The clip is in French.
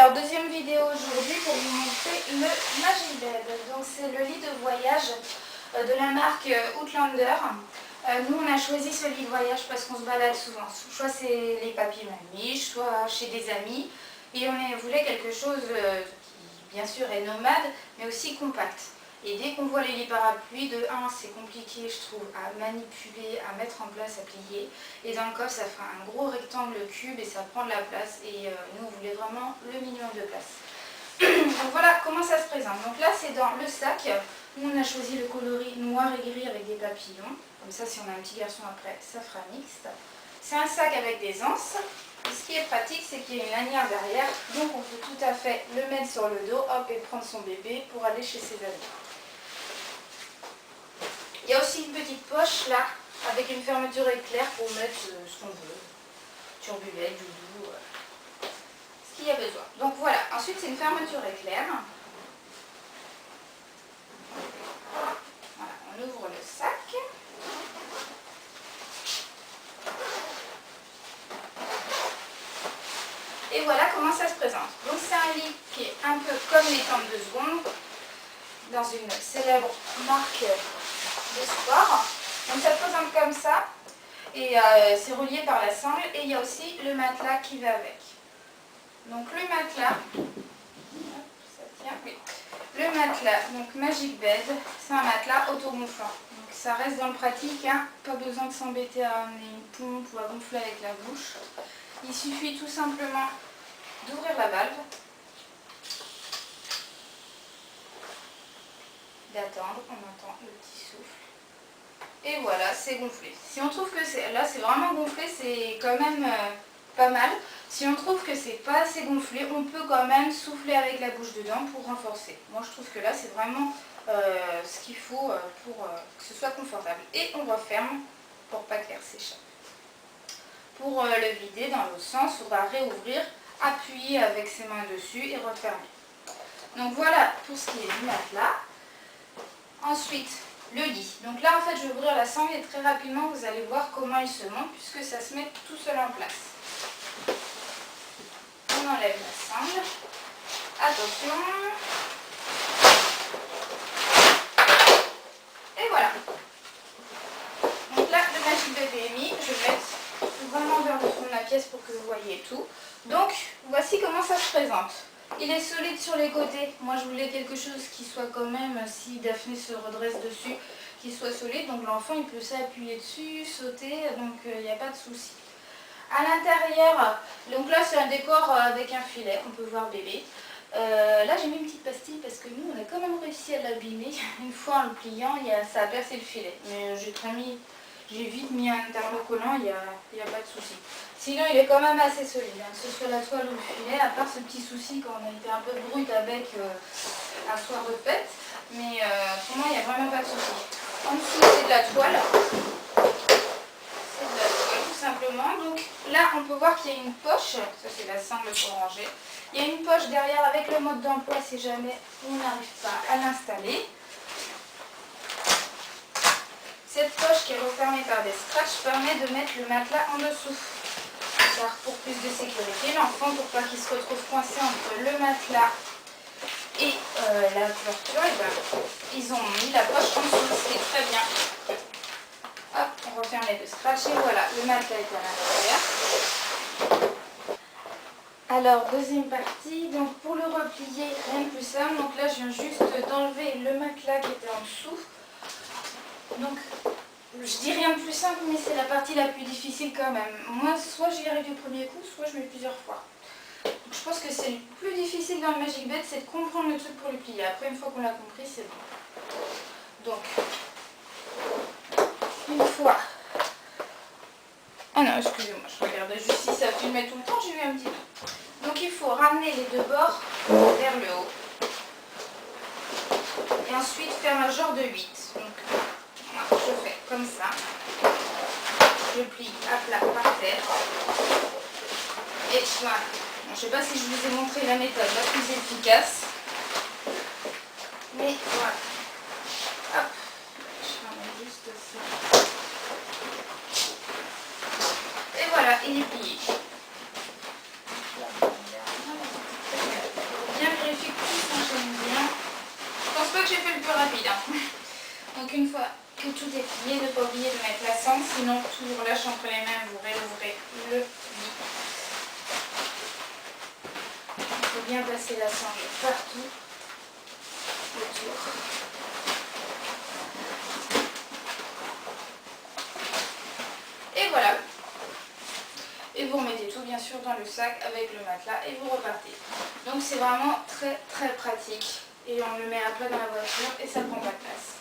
Alors, deuxième vidéo aujourd'hui pour vous montrer le Magic Bed. Donc, c'est le lit de voyage de la marque Outlander. Nous, on a choisi ce lit de voyage parce qu'on se balade souvent. Soit c'est les papis mamies, soit chez des amis. Et on voulait quelque chose qui, bien sûr, est nomade, mais aussi compact. Et dès qu'on voit les lits parapluies, de 1, c'est compliqué, je trouve, à manipuler, à mettre en place, à plier. Et dans le coffre, ça fait un gros rectangle cube et ça prend de la place. Et nous, on voulait vraiment le minimum de place. Donc voilà comment ça se présente. Donc là, c'est dans le sac. Nous, on a choisi le coloris noir et gris avec des papillons. Comme ça, si on a un petit garçon après, ça fera mixte. C'est un sac avec des anses. Et ce qui est pratique, c'est qu'il y a une lanière derrière. Donc on peut tout à fait le mettre sur le dos, hop, et prendre son bébé pour aller chez ses amis. Il y a aussi une petite poche là, avec une fermeture éclair pour mettre ce qu'on veut. Turbulette, doudou, ce qu'il y a besoin. Donc voilà, ensuite c'est une fermeture éclair. Voilà, on ouvre le sac. Et voilà comment ça se présente. Donc c'est un lit qui est un peu comme les tentes de seconde, dans une célèbre marque de sport. Donc ça se présente comme ça. Et c'est relié par la sangle. Et il y a aussi le matelas qui va avec. Donc le matelas, ça tient, oui. Le matelas, donc Magic Bed, c'est un matelas autogonflant. Donc ça reste dans le pratique, hein. Pas besoin de s'embêter à amener une pompe ou à gonfler avec la bouche. Il suffit tout simplement d'ouvrir la valve, d'attendre, on entend le petit souffle. Et voilà, c'est gonflé. Si on trouve que là c'est vraiment gonflé, c'est quand même pas mal. Si on trouve que c'est pas assez gonflé, on peut quand même souffler avec la bouche dedans pour renforcer. Moi je trouve que là c'est vraiment ce qu'il faut pour que ce soit confortable. Et on referme pour pas que l'air s'échappe. Pour le vider dans l'autre sens, il faudra réouvrir, appuyer avec ses mains dessus et refermer. Donc voilà pour ce qui est du matelas. Ensuite, le lit. Donc là, en fait, je vais ouvrir la sangle et très rapidement, vous allez voir comment il se monte puisque ça se met tout seul en place. On enlève la sangle. Attention. Et voilà. Donc là, le Magic Bed est mis. Je vais mettre vraiment vers le fond de la pièce pour que vous voyez tout. Donc, voici comment ça se présente. Il est solide sur les côtés. Moi, je voulais quelque chose qui soit quand même, si Daphné se redresse dessus, qui soit solide. Donc, l'enfant, il peut s'appuyer dessus, sauter, donc il n'y a pas de souci. À l'intérieur, donc là, c'est un décor avec un filet. On peut voir bébé. Là, j'ai mis une petite pastille parce que nous, on a quand même réussi à l'abîmer. Une fois, en le pliant, ça a percé le filet. Mais j'ai vite mis un thermocollant, il n'y a pas de souci. Sinon, il est quand même assez solide, hein, que ce soit la toile ou le filet, à part ce petit souci quand on a été un peu brute avec un soir de fête. Mais pour moi, il n'y a vraiment pas de souci. En dessous, c'est de la toile. C'est de la toile, tout simplement. Donc là, on peut voir qu'il y a une poche. Ça, c'est la sangle pour ranger. Il y a une poche derrière avec le mode d'emploi si jamais on n'arrive pas à l'installer. Cette poche qui est refermée par des scratchs permet de mettre le matelas en dessous. Car pour plus de sécurité, l'enfant, pour pas qu'il se retrouve coincé entre le matelas et la couverture, ils ont mis la poche en dessous, ce qui est très bien. Hop, on referme les deux scratchs et voilà, le matelas est à l'intérieur. Alors, deuxième partie, donc pour le replier, rien de plus simple. Donc là, je viens juste d'enlever le matelas qui était en dessous. Donc, je dis rien de plus simple, mais c'est la partie la plus difficile quand même. Moi, soit j'y arrive du premier coup, soit je mets plusieurs fois. Donc, je pense que c'est le plus difficile dans le Magic Bed, c'est de comprendre le truc pour le plier. Après, une fois qu'on l'a compris, c'est bon. Donc, une fois... Ah non, excusez-moi, je regardais juste si ça filmait tout le temps, j'ai eu un petit doute. Donc, il faut ramener les deux bords vers le haut. Et ensuite, faire un genre de 8. Donc, je fais comme ça, je plie à plat par terre et voilà. Bon, je ne sais pas si je vous ai montré la méthode la plus efficace, mais voilà. Hop, je ramène juste ça. Et voilà, il est plié. que j'ai fait le plus rapide. Donc une fois que tout est plié, ne pas oublier de mettre la cendre, sinon toujours lâche entre les mains, vous réouvrez le lit. Il faut bien passer la cendre partout autour. Et voilà. Et vous remettez tout bien sûr dans le sac avec le matelas et vous repartez. Donc c'est vraiment très très pratique. Et on le met à plat dans la voiture et ça prend pas de place.